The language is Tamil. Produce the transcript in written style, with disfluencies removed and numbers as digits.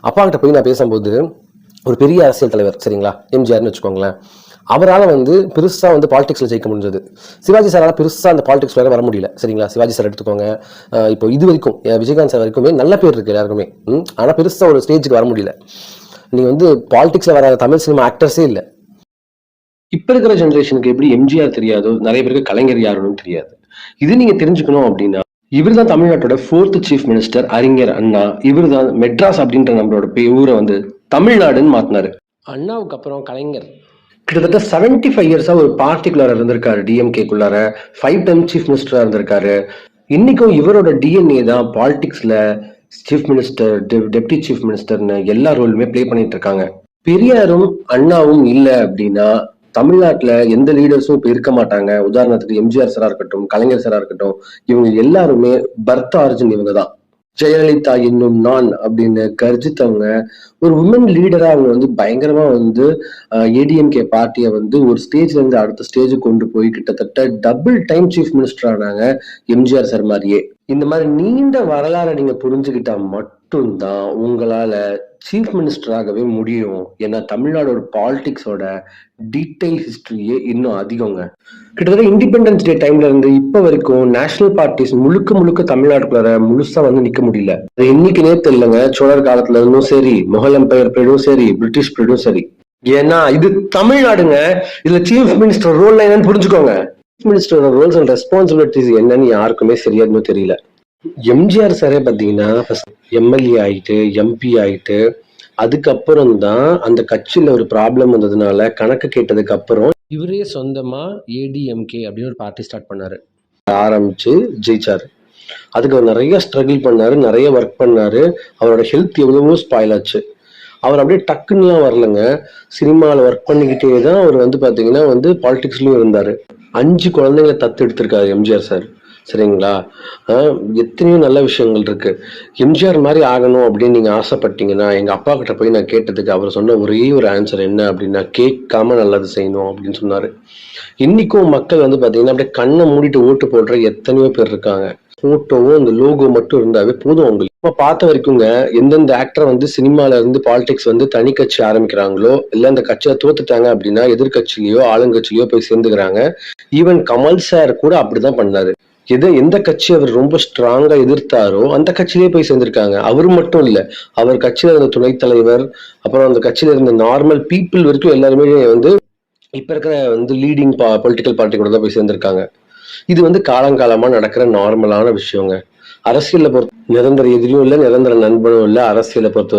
அப்பா கிட்ட போய் நான் பேசும்போது ஒரு பெரிய அரசியல் தலைவர் சரிங்களா, எம்ஜிஆர்னு வச்சுக்கோங்களேன், அவரால் பெருசாக பாலிடிக்ஸில் ஜெயிக்க முடிஞ்சது. சிவாஜி சாரால் பெருசாக அந்த பாலிடிக்ஸ் வேற வர முடியல சரிங்களா. சிவாஜி சார் எடுத்துக்கோங்க, இப்போ இது வரைக்கும் விஜயகாந்த் சார் வரைக்குமே நல்ல பேர் இருக்கு எல்லாருக்குமே. ஆனால் பெருசாக ஒரு ஸ்டேஜுக்கு வர முடியல. நீங்க பாலிடிக்ஸில் வர தமிழ் சினிமா ஆக்டர்ஸே இல்லை. இப்ப இருக்கிற ஜெனரேஷனுக்கு எப்படி எம்ஜிஆர் தெரியாதோ, நிறைய பேருக்கு கலைஞர் யாருன்னு தெரியாது. இது நீங்க தெரிஞ்சுக்கணும் அப்படின்னா, இவர் தான் தமிழ்நாட்டோட 4th சீஃப் மினிஸ்டர் அறிஞர் அண்ணா. இவர் தான் மெட்ராஸ் அப்படின்ற நம்மளோட ஊரை தமிழ்நாடுன்னு மாத்தினாரு. அண்ணாவுக்கு அப்புறம் கலைஞர் கிட்டத்தட்ட 75 இயர்ஸா ஒரு பார்ட்டிகுலரா இருந்திருக்காரு. டிஎம்கேக்குள்ளார 5 டைம் சீஃப் மினிஸ்டரா இருந்திருக்காரு. இன்னைக்கும் இவரோட டிஎன்ஏ தான் பாலிடிக்ஸ்ல சீஃப் மினிஸ்டர், டெப்டி சீஃப் மினிஸ்டர்னு எல்லா ரோலுமே பிளே பண்ணிட்டு இருக்காங்க. பெரியாரும் அண்ணாவும் இல்ல அப்படின்னா தமிழ்நாட்டுல எந்த லீடர்ஸும் இப்ப இருக்க மாட்டாங்க. உதாரணத்துக்கு எம்ஜிஆர் சாரா இருக்கட்டும், கலைஞர் சாரா இருக்கட்டும், இவங்க எல்லாருமே பர்த் ஆரிஜின் இவங்கதான். ஜெயலலிதா என்னும் நான் அப்படின்னு கர்ஜித்தவங்க ஒரு உமன் லீடரா அவங்க பயங்கரமா ஏடிஎம்கே பார்ட்டியை ஒரு ஸ்டேஜ்ல இருந்து அடுத்த ஸ்டேஜுக்கு கொண்டு போய் கிட்டத்தட்ட டபுள் டைம் சீஃப் மினிஸ்டர் ஆனாங்க எம்ஜிஆர் சார் மாதிரியே. இந்த மாதிரி நீண்ட வரலாறை நீங்க புரிஞ்சுக்கிட்டா மட்டும்தான் உங்களால சீஃப் மினிஸ்டராகவே முடியும். ஏன்னா தமிழ்நாடோட பாலிடிக்ஸோட டீடைல் ஹிஸ்டரியே இன்னும் அதிகங்க. கிட்டத்தட்ட இண்டிபெண்டன்ஸ் டே டைம்ல இருந்து இப்ப வரைக்கும் நேஷனல் பார்ட்டிஸ் முழுக்க தமிழ்நாட்டுக்குள்ள முழுசா நிக்க முடியல. அது இன்னைக்குனே தெரியலங்க. சோழர் காலத்துல இருந்தும் சரி, முகல் எம்பையர் பீரியடும் சரி, பிரிட்டிஷ் பீரியடும் சரி. ஏன்னா இது தமிழ்நாடுங்க. இதுல சீஃப் மினிஸ்டர் ரோல் என்னன்னு புரிஞ்சுக்கோங்க. சீஃப் மினிஸ்டரோட ரோல்ஸ் அண்ட் ரெஸ்பான்சிபிலிட்டிஸ் என்னன்னு யாருக்குமே சரியாதுன்னு தெரியல. எம்ஜிஆர் சாரே பாத்தீங்கன்னா எம்எல்ஏ ஆயிட்டு, எம்பி ஆயிட்டு, அதுக்கப்புறம் தான் அந்த கட்சியில ஒரு ப்ராப்ளம் வந்ததுனால கணக்கு கேட்டதுக்கு அப்புறம் இவரே சொந்தமா ஏடிஎம்கே அப்படின்னு ஒரு பார்ட்டி ஸ்டார்ட் பண்ணாரு. ஆரம்பிச்சு ஜெயிச்சாரு. அதுக்கு அவர் நிறைய ஸ்ட்ரகிள் பண்ணாரு, நிறைய ஒர்க் பண்ணாரு. அவரோட ஹெல்த் எவ்வளவோ ஸ்பாயில் ஆச்சு. அவர் அப்படியே டக்குன்னுலாம் வரலங்க. சினிமாவில் ஒர்க் பண்ணிக்கிட்டே தான் அவர் பாத்தீங்கன்னா பாலிடிக்ஸ்லயும் இருந்தாரு. 5 குழந்தைங்களை தத்து எடுத்திருக்காரு எம்ஜிஆர் சார் சரிங்களா. எத்தனையோ நல்ல விஷயங்கள் இருக்கு. எம்ஜிஆர் மாதிரி ஆகணும் அப்படின்னு நீங்க ஆசைப்பட்டீங்கன்னா, எங்க அப்பா கிட்ட போய் நான் கேட்டதுக்கு அவர் சொன்ன ஒரே ஒரு ஆன்சர் என்ன அப்படின்னா, கேட்காம நல்லது செய்யணும் அப்படின்னு சொன்னாரு. இன்னைக்கும் மக்கள் பாத்தீங்கன்னா அப்படியே கண்ணை மூடிட்டு ஓட்டு போடுற எத்தனையோ பேர் இருக்காங்க. போட்டோவும் அந்த லோகோ மட்டும் இருந்தாவே போதும் அவங்களுக்கு. இப்ப பார்த்த வரைக்குங்க எந்தெந்த ஆக்டர் சினிமால இருந்து பாலிடிக்ஸ் தனி கட்சி ஆரம்பிக்கிறாங்களோ, இல்ல அந்த கட்சியை தோத்துட்டாங்க அப்படின்னா எதிர்கட்சியிலயோ ஆளுங்கட்சியிலயோ போய் சேர்ந்துக்கிறாங்க. ஈவன் கமல் சார் கூட அப்படிதான் பண்ணாரு. எந்த கட்சி அவர் ரொம்ப ஸ்ட்ராங்கா எதிர்த்தாரோ அந்த கட்சியிலே போய் சேர்ந்திருக்காங்க. அவர் மட்டும் இல்ல, அவர் கட்சியில இருந்த துணைத் தலைவர், அப்புறம் அந்த கட்சியில இருந்த நார்மல் பீப்புள் வரைக்கும் எல்லாருமே இப்ப இருக்கிற லீடிங் பொலிட்டிக்கல் பார்ட்டி கூட தான் போய் சேர்ந்திருக்காங்க. இது காலங்காலமா நடக்கிற நார்மலான விஷயங்க. அரசியலை பொறுத்த நிரந்தர எதிரியும் இல்லை, நிரந்தர நண்பனும் இல்லை. அரசியலை பொறுத்த